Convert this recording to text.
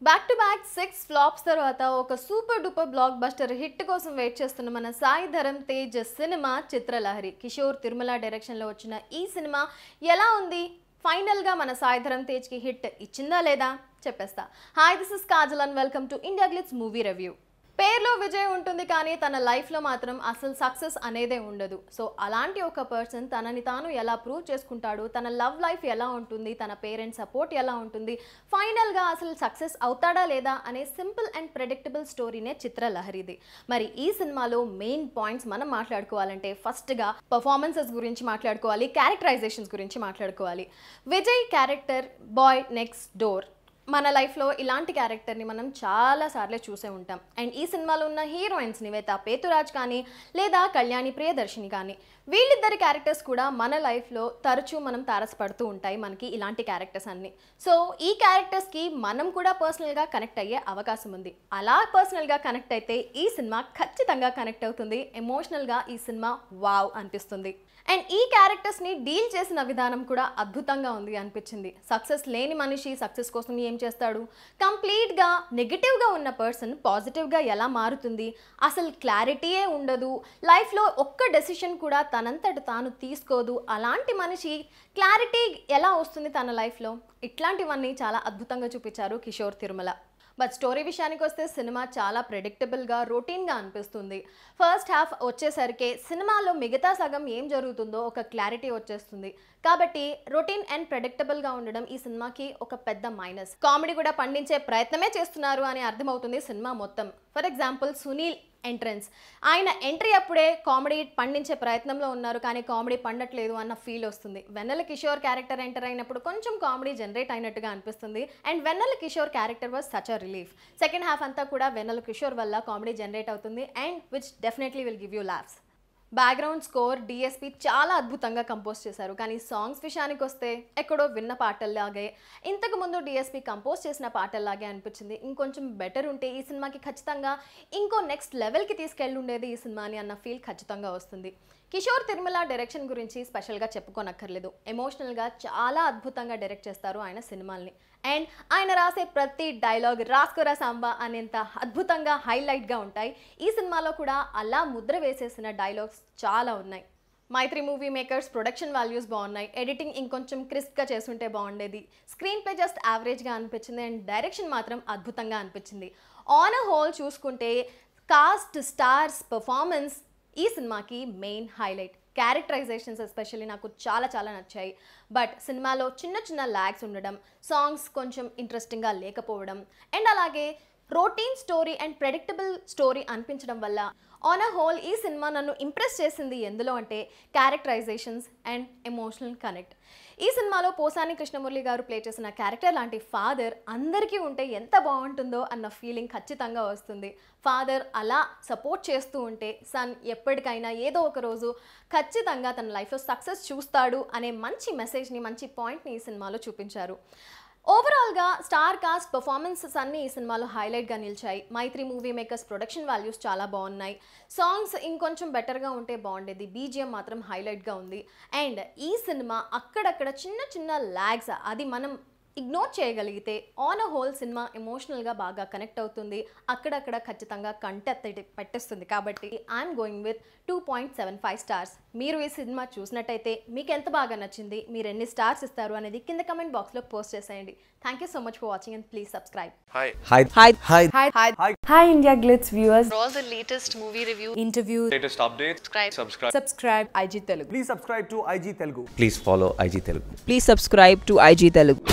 Back to back 6 flops తర్వాత ఒక super duper block buster hit కోసం వెయిట్ చేస్తున్న మన సాయి ధరమ్ తేజ్ సినిమా చిత్రలహరి. కిషోర్ తిరుమల డైరెక్షన్లో వచ్చిన ఈ సినిమా ఎలా ఉంది? ఫైనల్గా మన సాయి ధరమ్ తేజ్కి హిట్ ఇచ్చిందా లేదా చెప్పేస్తా. Hi, this is Kajal and welcome to India glitz movie review. పేర్లో విజయ్ ఉంటుంది కానీ తన లైఫ్లో మాత్రం అసలు సక్సెస్ అనేదే ఉండదు. సో అలాంటి ఒక పర్సన్ తనని తాను ఎలా ప్రూవ్ చేసుకుంటాడు, తన లవ్ లైఫ్ ఎలా ఉంటుంది, తన పేరెంట్స్ సపోర్ట్ ఎలా ఉంటుంది, ఫైనల్గా అసలు సక్సెస్ అవుతాడా లేదా అనే సింపుల్ అండ్ ప్రెడిక్టబుల్ స్టోరీనే చిత్రలహరిది. మరి ఈ సినిమాలో మెయిన్ పాయింట్స్ మనం మాట్లాడుకోవాలంటే ఫస్ట్గా పర్ఫార్మెన్సెస్ గురించి మాట్లాడుకోవాలి, క్యారెక్టరైజేషన్స్ గురించి మాట్లాడుకోవాలి. Vijay character bye next door మన లైఫ్లో ఇలాంటి క్యారెక్టర్ని మనం చాలాసార్లు చూసే ఉంటాం. అండ్ ఈ సినిమాలో ఉన్న హీరోయిన్స్ నివేతా పేతురాజ్ కానీ లేదా కళ్యాణి ప్రియదర్శిని కానీ వీళ్ళిద్దరి క్యారెక్టర్స్ కూడా మన లైఫ్లో తరచూ మనం తారసపడుతూ ఉంటాయి మనకి ఇలాంటి క్యారెక్టర్స్ అన్ని. సో ఈ క్యారెక్టర్స్కి మనం కూడా పర్సనల్గా కనెక్ట్ అయ్యే అవకాశం ఉంది. అలా పర్సనల్గా కనెక్ట్ అయితే ఈ సినిమా ఖచ్చితంగా కనెక్ట్ అవుతుంది. ఎమోషనల్గా ఈ సినిమా వావ్ అనిపిస్తుంది. అండ్ ఈ క్యారెక్టర్స్ని డీల్ చేసిన విధానం కూడా అద్భుతంగా ఉంది అనిపించింది. సక్సెస్ లేని మనిషి సక్సెస్ కోసం ఏం చేస్తాడు, కంప్లీట్గా నెగిటివ్గా ఉన్న పర్సన్ పాజిటివ్గా ఎలా మారుతుంది, అసలు క్లారిటీయే ఉండదు, లైఫ్లో ఒక్క డెసిషన్ కూడా తనంతట తాను తీసుకోదు, అలాంటి మనిషి క్లారిటీ ఎలా వస్తుంది తన లైఫ్లో, ఇట్లాంటివన్నీ చాలా అద్భుతంగా చూపించారు కిషోర్ తిరుమల. బట్ స్టోరీ విషయానికి వస్తే సినిమా చాలా ప్రెడిక్టబుల్గా రొటీన్గా అనిపిస్తుంది. ఫస్ట్ హాఫ్ వచ్చేసరికి సినిమాలో మిగతా సగం ఏం జరుగుతుందో ఒక క్లారిటీ వచ్చేస్తుంది. కాబట్టి రొటీన్ అండ్ ప్రెడిక్టబుల్గా ఉండడం ఈ సినిమాకి ఒక పెద్ద మైనస్. కామెడీ కూడా పండించే ప్రయత్నమే చేస్తున్నారు అని అర్థమవుతుంది సినిమా మొత్తం. ఫర్ ఎగ్జాంపుల్ సునీల్ ఎంట్రన్స్, ఆయన ఎంట్రీ అప్పుడే కామెడీ పండించే ప్రయత్నంలో ఉన్నారు కానీ కామెడీ పండట్లేదు అన్న ఫీల్ వస్తుంది. వెన్నెల కిషోర్ క్యారెక్టర్ ఎంటర్ అయినప్పుడు కొంచెం కామెడీ జనరేట్ అయినట్టుగా అనిపిస్తుంది. And Vennela Kishore character was such a relief. Second half అంతా కూడా వెన్నెల కిషోర్ వల్ల కామెడీ జనరేట్ అవుతుంది and which definitely will give you laughs. Background score DSP చాలా అద్భుతంగా కంపోజ్ చేశారు. కానీ సాంగ్స్ విషయానికి వస్తే ఎక్కడో విన్న పాటల్లాగే, ఇంతకుముందు డిఎస్పి కంపోజ్ చేసిన పాటల్లాగే అనిపించింది. ఇంకొంచెం బెటర్ ఉంటే ఈ సినిమాకి ఖచ్చితంగా ఇంకో నెక్స్ట్ లెవెల్కి తీసుకెళ్ళి ఉండేది ఈ సినిమాని అన్న ఫీల్ ఖచ్చితంగా వస్తుంది. కిషోర్ తిరుమల డైరెక్షన్ గురించి స్పెషల్గా చెప్పుకోనక్కర్లేదు. ఎమోషనల్గా చాలా అద్భుతంగా డైరెక్ట్ చేస్తారు ఆయన సినిమాల్ని. అండ్ ఆయన రాసే ప్రతి డైలాగ్ రాస్కోరా సాంబా అనేంత అద్భుతంగా హైలైట్గా ఉంటాయి. ఈ సినిమాలో కూడా అలా ముద్ర వేసేసిన డైలాగ్స్ చాలా ఉన్నాయి. మైత్రి మూవీ మేకర్స్ ప్రొడక్షన్ వాల్యూస్ బాగున్నాయి. ఎడిటింగ్ ఇంకొంచెం క్రిస్ప్గా చేసుంటే బాగుండేది. స్క్రీన్ ప్లే జస్ట్ యావరేజ్గా అనిపించింది అండ్ డైరెక్షన్ మాత్రం అద్భుతంగా అనిపించింది. ఆన్ అ హోల్ చూసుకుంటే కాస్ట్, స్టార్స్, పర్ఫార్మెన్స్ ఈ సినిమాకి మెయిన్ హైలైట్. క్యారెక్టరైజేషన్స్ ఎస్పెషల్లీ నాకు చాలా చాలా నచ్చాయి. బట్ సినిమాలో చిన్న చిన్న ల్యాగ్స్ ఉండడం, సాంగ్స్ కొంచెం ఇంట్రెస్టింగ్గా లేకపోవడం అండ్ అలాగే routine story and predictable story అనిపించడం వల్ల ఆన్ అ హోల్ ఈ సినిమా నన్ను ఇంప్రెస్ చేసింది ఎందులో అంటే క్యారెక్టరైజేషన్స్ అండ్ ఎమోషనల్ కనెక్ట్. ఈ సినిమాలో పోసాని కృష్ణమురళి గారు ప్లే చేసిన క్యారెక్టర్ లాంటి ఫాదర్ అందరికీ ఉంటే ఎంత బాగుంటుందో అన్న ఫీలింగ్ ఖచ్చితంగా వస్తుంది. ఫాదర్ అలా సపోర్ట్ చేస్తూ ఉంటే సన్ ఎప్పటికైనా ఏదో ఒక రోజు ఖచ్చితంగా తన లైఫ్లో సక్సెస్ చూస్తాడు అనే మంచి మెసేజ్ని, మంచి పాయింట్ని ఈ సినిమాలో చూపించారు. ఓవరాల్గా స్టార్ కాస్ట్, పర్ఫార్మెన్సెస్ అన్నీ ఈ సినిమాలో హైలైట్గా నిలిచాయి. మైత్రి మూవీ మేకర్స్ ప్రొడక్షన్ వాల్యూస్ చాలా బాగున్నాయి. సాంగ్స్ ఇంకొంచెం బెటర్గా ఉంటే బాగుండేది. బీజిఎం మాత్రం హైలైట్గా ఉంది. అండ్ ఈ సినిమా అక్కడక్కడ చిన్న చిన్న ల్యాగ్స్ అది మనం ఇగ్నోర్ చేయగలిగితే ఆన్ అ హోల్ సినిమా ఎమోషనల్గా బాగా కనెక్ట్ అవుతుంది. అక్కడక్కడ ఖచ్చితంగా కంటెత్తి పెట్టేస్తుంది. కాబట్టి ఐఎమ్ గోయింగ్ విత్ 2.75 స్టార్స్. మీరు ఈ సినిమా చూసినట్టయితే మీకు ఎంత బాగా నచ్చింది, మీరు ఎన్ని స్టార్స్ ఇస్తారు అనేది కింద కమెంట్ బాక్స్లో పోస్ట్ చేసేయండి. Thank you so much for watching and please subscribe. Hi India Glitz viewers. For all the latest movie review, Interview. Latest updates. Subscribe IG Telugu. Please subscribe to IG Telugu. Please follow IG Telugu. Please subscribe to IG Telugu.